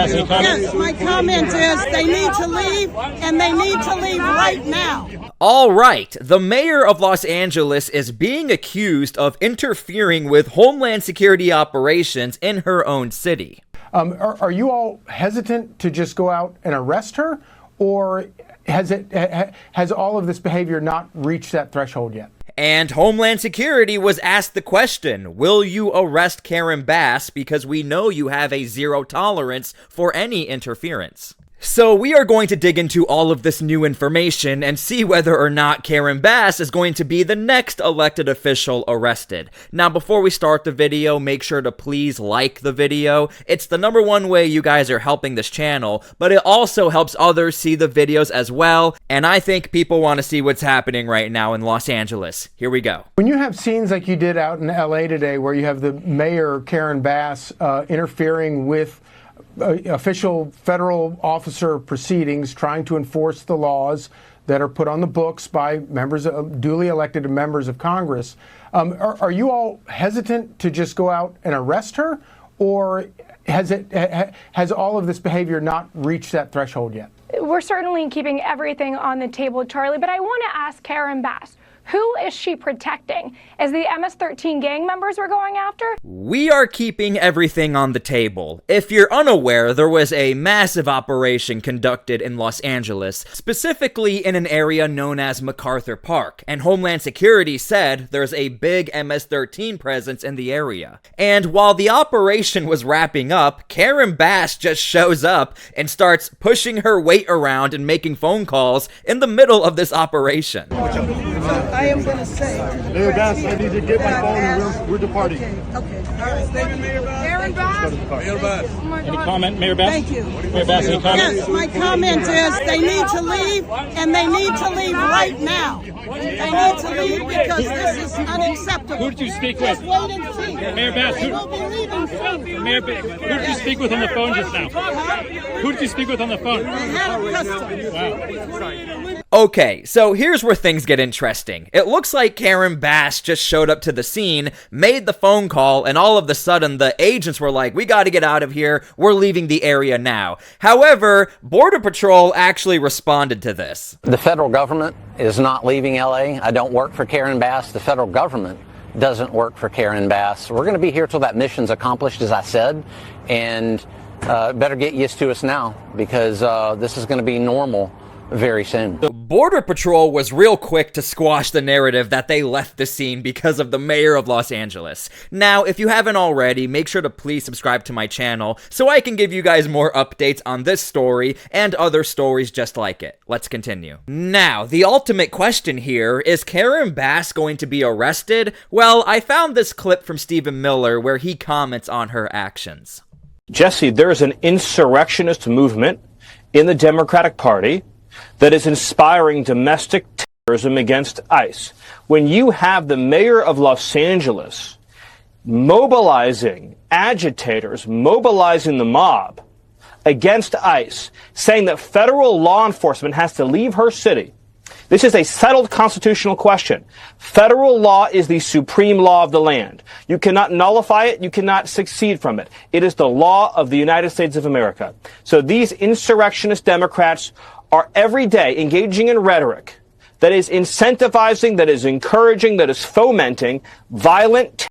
Bass, any comment? Yes, my comment is they need to leave, and they need to leave right now. All right, the mayor of Los Angeles is being accused of interfering with Homeland Security operations in her own city. Are you all hesitant to just go out and arrest her, or has all of this behavior not reached that threshold yet? And Homeland Security was asked the question, will you arrest Karen Bass because we know you have a zero tolerance for any interference? So we are going to dig into all of this new information and see whether or not Karen Bass is going to be the next elected official arrested. Now, before we start the video, make sure to please like the video. It's the #1 way you guys are helping this channel, but it also helps others see the videos as well, and I think people want to see what's happening right now in Los Angeles. Here we go. When you have scenes like you did out in LA today, where you have the mayor, Karen Bass, interfering with official federal officer proceedings, trying to enforce the laws that are put on the books by members of duly elected members of Congress, are you all hesitant to just go out and arrest her, or has all of this behavior not reached that threshold yet? We're certainly keeping everything on the table, Charlie, but I want to ask Karen Bass, who is she protecting? Is the MS-13 gang members we're going after? We are keeping everything on the table. If you're unaware, there was a massive operation conducted in Los Angeles, specifically in an area known as MacArthur Park, and Homeland Security said there's a big MS-13 presence in the area. And while the operation was wrapping up, Karen Bass just shows up and starts pushing her weight around and making phone calls in the middle of this operation. I am going to say. Mayor Bass, I need to get my phone and we're departing. Okay. All right. Thank you. Karen Bass. Mayor Bass. Oh my Any God. comment, Mayor Bass? Thank you. Mayor Bass, any comment? Yes, my comment is they need to leave, and they need to leave right now. They need to leave because this is unacceptable. Who did you speak Just with? wait and see. Mayor Bass, They will be leaving soon. Mayor, who did you speak with on the phone just now? Who did you speak with on the phone? They had a custom. Wow. Okay, so here's where things get interesting. It looks like Karen Bass just showed up to the scene, made the phone call, and all of a sudden the agents were like, we gotta get out of here, we're leaving the area now. However, Border Patrol actually responded to this. The federal government is not leaving LA. I don't work for Karen Bass. The federal government doesn't work for Karen Bass. We're going to be here till that mission's accomplished, as I said, and better get used to us now, because this is going to be normal very soon. Border Patrol was real quick to squash the narrative that they left the scene because of the mayor of Los Angeles. Now, if you haven't already, make sure to please subscribe to my channel so I can give you guys more updates on this story and other stories just like it. Let's continue. Now, the ultimate question here, is Karen Bass going to be arrested? Well, I found this clip from Stephen Miller where he comments on her actions. Jesse, there is an insurrectionist movement in the Democratic Party that is inspiring domestic terrorism against ICE. When you have the mayor of Los Angeles mobilizing agitators, mobilizing the mob against ICE, saying that federal law enforcement has to leave her city, this is a settled constitutional question. Federal law is the supreme law of the land. You cannot nullify it. You cannot succeed from it. It is the law of the United States of America. So these insurrectionist Democrats are every day engaging in rhetoric that is incentivizing, that is encouraging, that is fomenting violent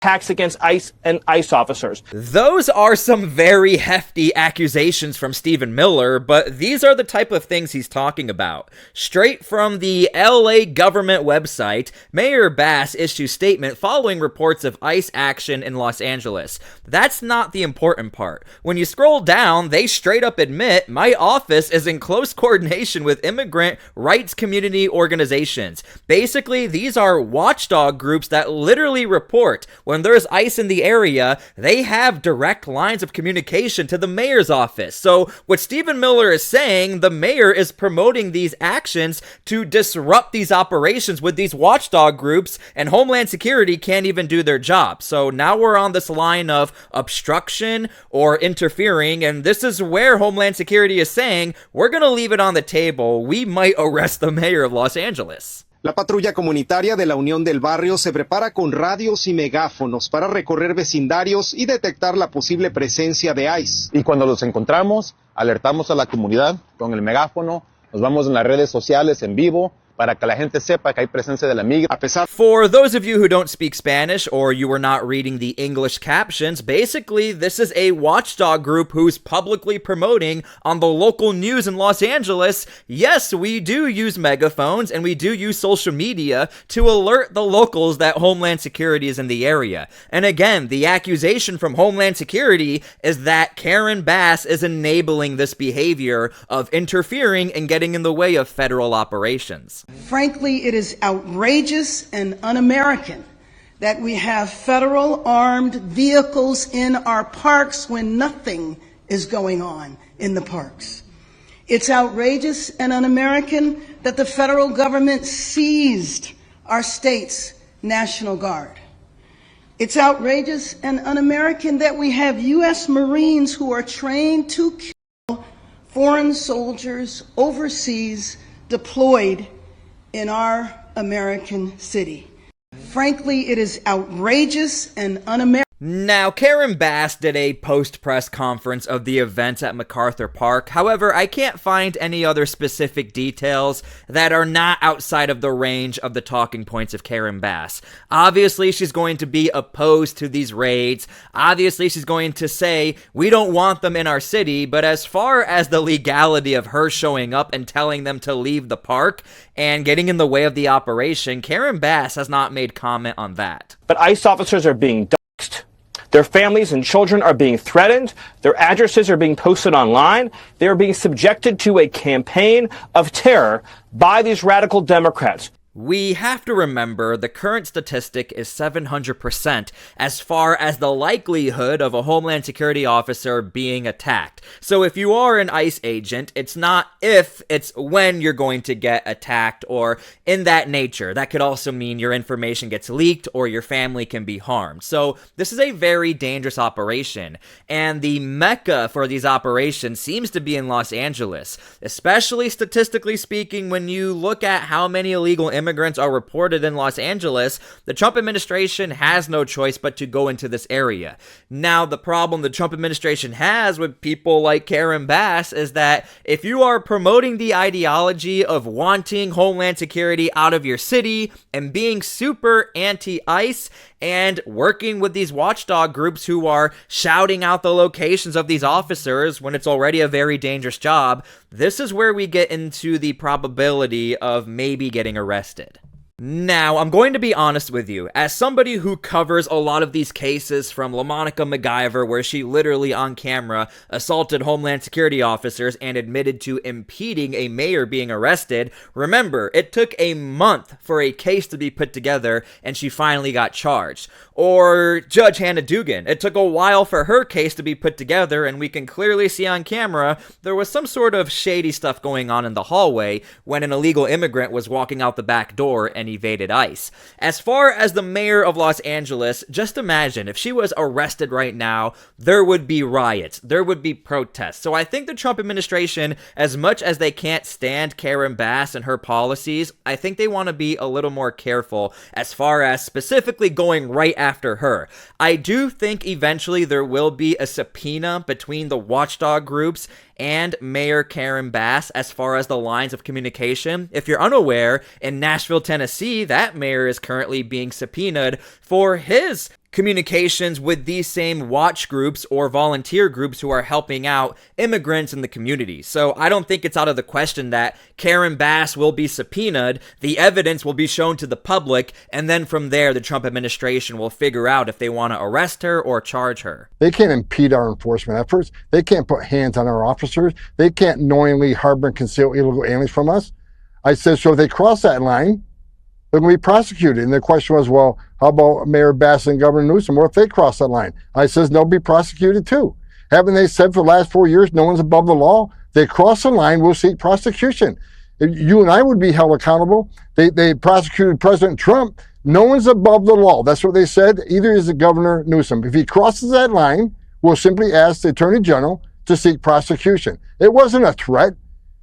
attacks against ICE and ICE officers. Those are some very hefty accusations from Stephen Miller, but these are the type of things he's talking about. Straight from the LA government website, Mayor Bass issues statement following reports of ICE action in Los Angeles. That's not the important part. When you scroll down, they straight up admit, my office is in close coordination with immigrant rights community organizations. Basically, these are watchdog groups that literally report when there's ICE in the area, they have direct lines of communication to the mayor's office. So what Stephen Miller is saying, the mayor is promoting these actions to disrupt these operations with these watchdog groups, and Homeland Security can't even do their job. So now we're on this line of obstruction or interfering, and this is where Homeland Security is saying, we're gonna leave it on the table. We might arrest the mayor of Los Angeles. La patrulla comunitaria de la Unión del Barrio se prepara con radios y megáfonos para recorrer vecindarios y detectar la posible presencia de ICE. Y cuando los encontramos, alertamos a la comunidad con el megáfono, nos vamos en las redes sociales en vivo, para que la gente sepa que hay presencia de la migra. For those of you who don't speak Spanish or you were not reading the English captions, basically this is a watchdog group who's publicly promoting on the local news in Los Angeles, yes, we do use megaphones and we do use social media to alert the locals that Homeland Security is in the area. And again, the accusation from Homeland Security is that Karen Bass is enabling this behavior of interfering and getting in the way of federal operations. Frankly, it is outrageous and un-American that we have federal armed vehicles in our parks when nothing is going on in the parks. It's outrageous and un-American that the federal government seized our state's National Guard. It's outrageous and un-American that we have U.S. Marines who are trained to kill foreign soldiers overseas deployed in our American city. Frankly, it is outrageous and un-American. Now, Karen Bass did a post-press conference of the events at MacArthur Park. However, I can't find any other specific details that are not outside of the range of the talking points of Karen Bass. Obviously, she's going to be opposed to these raids. Obviously, she's going to say, we don't want them in our city. But as far as the legality of her showing up and telling them to leave the park and getting in the way of the operation, Karen Bass has not made comment on that. But ICE officers are being doxxed. Their families and children are being threatened. Their addresses are being posted online. They are being subjected to a campaign of terror by these radical Democrats. We have to remember the current statistic is 700% as far as the likelihood of a Homeland Security officer being attacked. So if you are an ICE agent, it's not if, it's when you're going to get attacked or in that nature. That could also mean your information gets leaked or your family can be harmed. So this is a very dangerous operation. And the mecca for these operations seems to be in Los Angeles, especially statistically speaking when you look at how many illegal immigrants are reported in Los Angeles. The Trump administration has no choice but to go into this area. Now, the problem the Trump administration has with people like Karen Bass is that if you are promoting the ideology of wanting Homeland Security out of your city and being super anti-ICE and working with these watchdog groups who are shouting out the locations of these officers when it's already a very dangerous job, this is where we get into the probability of maybe getting arrested. Now, I'm going to be honest with you. As somebody who covers a lot of these cases from LaMonica MacGyver, where she literally on camera assaulted Homeland Security officers and admitted to impeding a mayor being arrested, remember, it took a month for a case to be put together and she finally got charged. Or Judge Hannah Dugan. It took a while for her case to be put together and we can clearly see on camera there was some sort of shady stuff going on in the hallway when an illegal immigrant was walking out the back door and evaded ICE. As far as the mayor of Los Angeles, just imagine if she was arrested right now, there would be riots, there would be protests. So I think the Trump administration, as much as they can't stand Karen Bass and her policies, I think they want to be a little more careful as far as specifically going right after her. I do think eventually there will be a subpoena between the watchdog groups and Mayor Karen Bass as far as the lines of communication. If you're unaware, in Nashville, Tennessee, that mayor is currently being subpoenaed for his communications with these same watch groups or volunteer groups who are helping out immigrants in the community. So I don't think it's out of the question that Karen Bass will be subpoenaed, the evidence will be shown to the public, and then from there the Trump administration will figure out if they want to arrest her or charge her. They can't impede our enforcement efforts. They can't put hands on our officers. They can't knowingly harbor and conceal illegal aliens from us. I said, so if they cross that line, they're going to be prosecuted. And the question was, well, how about Mayor Bass and Governor Newsom? What if they cross that line? I says, they'll be prosecuted too. Haven't they said for the last 4 years, no one's above the law? They cross the line, we'll seek prosecution. You and I would be held accountable. They prosecuted President Trump. No one's above the law. That's what they said. Either is the Governor Newsom. If he crosses that line, we'll simply ask the Attorney General to seek prosecution. It wasn't a threat.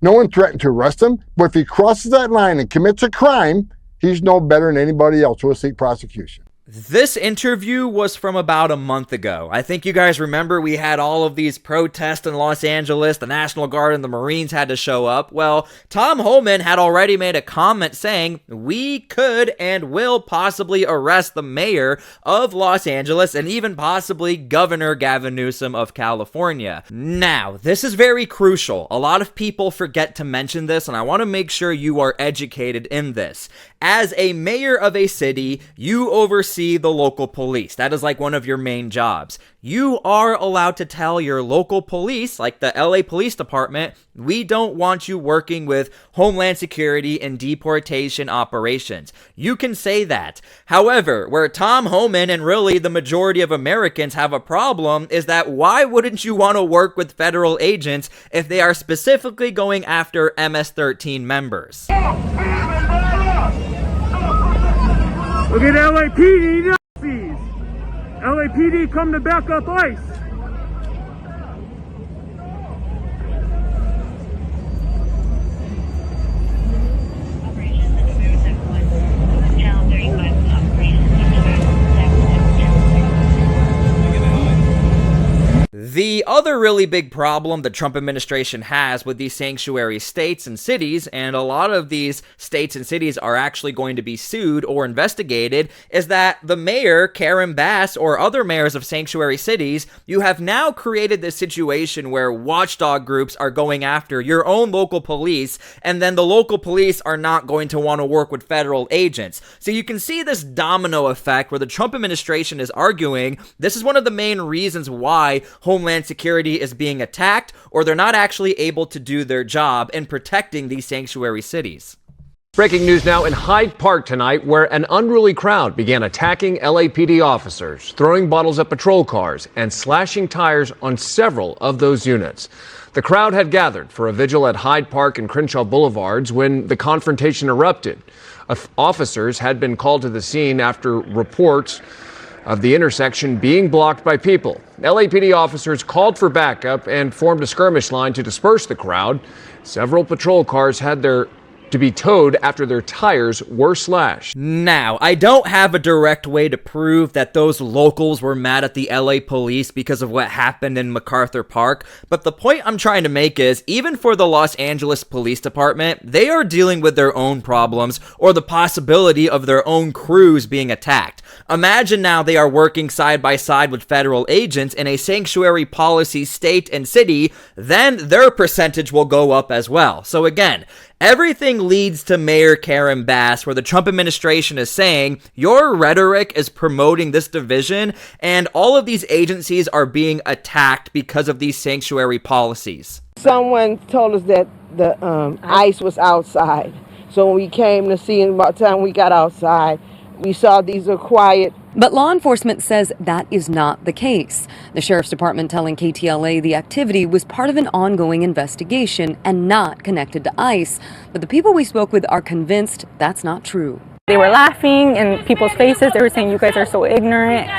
No one threatened to arrest him. But if he crosses that line and commits a crime, He's no better than anybody else who will seek prosecution. This interview was from about a month ago. I think you guys remember we had all of these protests in Los Angeles. The National Guard and the Marines had to show up. Well, Tom Homan had already made a comment saying we could and will possibly arrest the mayor of Los Angeles and even possibly Governor Gavin Newsom of California. Now, this is very crucial. A lot of people forget to mention this, and I want to make sure you are educated in this. As a mayor of a city, you oversee the local police. That is like one of your main jobs. You are allowed to tell your local police, like the LA Police Department, we don't want you working with Homeland Security and deportation operations. You can say that. However, where Tom Homan and really the majority of Americans have a problem is that why wouldn't you want to work with federal agents if they are specifically going after MS-13 members? Look at LAPD Nazis! LAPD come to back up ICE! The other really big problem the Trump administration has with these sanctuary states and cities, and a lot of these states and cities are actually going to be sued or investigated, is that the mayor, Karen Bass, or other mayors of sanctuary cities, you have now created this situation where watchdog groups are going after your own local police, and then the local police are not going to want to work with federal agents. So you can see this domino effect where the Trump administration is arguing this is one of the main reasons why Homeland Security is being attacked, or they're not actually able to do their job in protecting these sanctuary cities. Breaking news now in Hyde Park tonight, where an unruly crowd began attacking LAPD officers, throwing bottles at patrol cars, and slashing tires on several of those units. The crowd had gathered for a vigil at Hyde Park and Crenshaw Boulevards when the confrontation erupted. Officers had been called to the scene after reports of the intersection being blocked by people. LAPD officers called for backup and formed a skirmish line to disperse the crowd. Several patrol cars had to be towed after their tires were slashed. Now, I don't have a direct way to prove that those locals were mad at the LA police because of what happened in MacArthur Park, but the point I'm trying to make is, even for the Los Angeles Police Department, they are dealing with their own problems or the possibility of their own crews being attacked. Imagine now they are working side by side with federal agents in a sanctuary policy state and city, then their percentage will go up as well. So again, everything leads to Mayor Karen Bass, where the Trump administration is saying, your rhetoric is promoting this division, and all of these agencies are being attacked because of these sanctuary policies. Someone told us that the ICE was outside. So when we came to see, about the time we got outside, we saw these are quiet. But law enforcement says that is not the case. The Sheriff's Department telling KTLA the activity was part of an ongoing investigation and not connected to ICE. But the people we spoke with are convinced that's not true. They were laughing in people's faces. They were saying, you guys are so ignorant.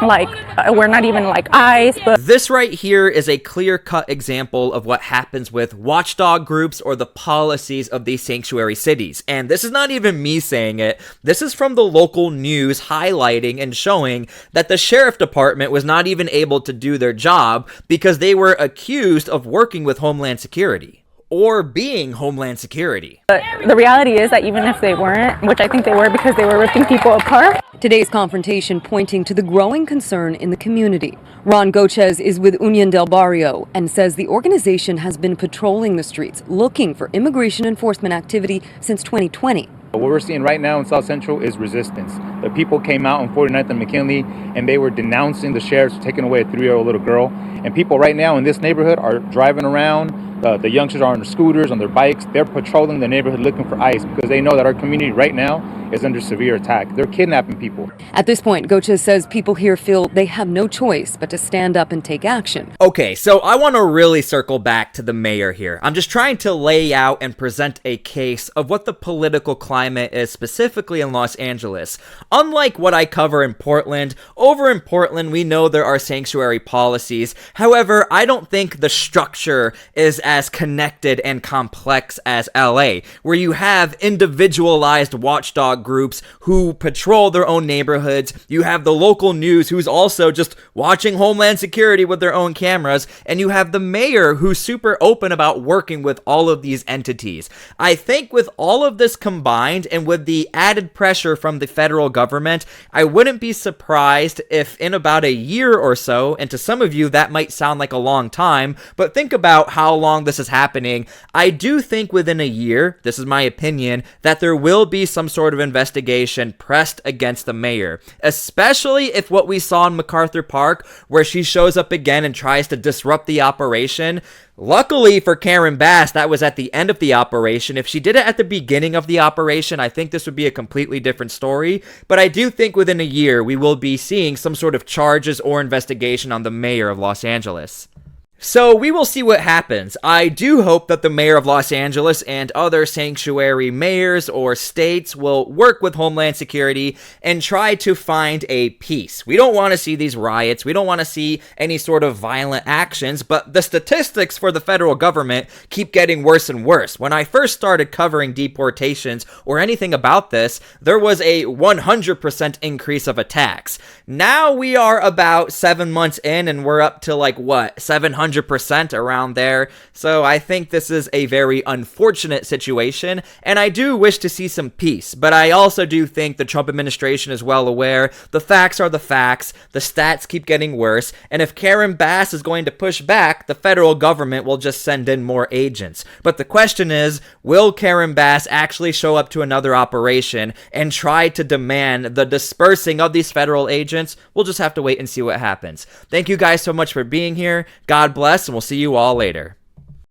We're not even like ICE. But this right here is a clear-cut example of what happens with watchdog groups or the policies of these sanctuary cities. And this is not even me saying it. This is from the local news highlighting and showing that the Sheriff Department was not even able to do their job because they were accused of working with Homeland Security or being Homeland Security. But the reality is that even if they weren't, which I think they were because they were ripping people apart. Today's confrontation pointing to the growing concern in the community. Ron Gochez is with Union del Barrio and says the organization has been patrolling the streets looking for immigration enforcement activity since 2020. What we're seeing right now in South Central is resistance. The people came out on 49th and McKinley and they were denouncing the sheriffs for taking away a 3-year-old little girl. And people right now in this neighborhood are driving around. The youngsters are on their scooters, on their bikes. They're patrolling the neighborhood looking for ICE because they know that our community right now is under severe attack. They're kidnapping people. At this point, Gochez says people here feel they have no choice but to stand up and take action. Okay, so I want to really circle back to the mayor here. I'm just trying to lay out and present a case of what the political climate is specifically in Los Angeles. Unlike what I cover in Portland, over in Portland we know there are sanctuary policies. However, I don't think the structure is as connected and complex as LA, where you have individualized watchdog groups who patrol their own neighborhoods. You have the local news who's also just watching Homeland Security with their own cameras, and you have the mayor who's super open about working with all of these entities. I think with all of this combined and with the added pressure from the federal government, I wouldn't be surprised if in about a year or so, and to some of you that might sound like a long time, but think about how long this is happening. I do think within a year, this is my opinion, that there will be some sort of investigation pressed against the mayor, especially if what we saw in MacArthur Park, where she shows up again and tries to disrupt the operation. Luckily for Karen Bass, that was at the end of the operation. If she did it at the beginning of the operation, I think this would be a completely different story. But I do think within a year, we will be seeing some sort of charges or investigation on the mayor of Los Angeles. So we will see what happens. I do hope that the mayor of Los Angeles and other sanctuary mayors or states will work with Homeland Security and try to find a peace. We don't want to see these riots. We don't want to see any sort of violent actions, but the statistics for the federal government keep getting worse and worse. When I first started covering deportations or anything about this, there was a 100% increase of attacks. Now we are about 7 months in and we're up to 700% around there. So I think this is a very unfortunate situation, and I do wish to see some peace. But I also do think the Trump administration is well aware. The facts are the facts. The stats keep getting worse. And if Karen Bass is going to push back, the federal government will just send in more agents. But the question is, will Karen Bass actually show up to another operation and try to demand the dispersing of these federal agents? We'll just have to wait and see what happens. Thank you guys so much for being here. God bless, and we'll see you all later.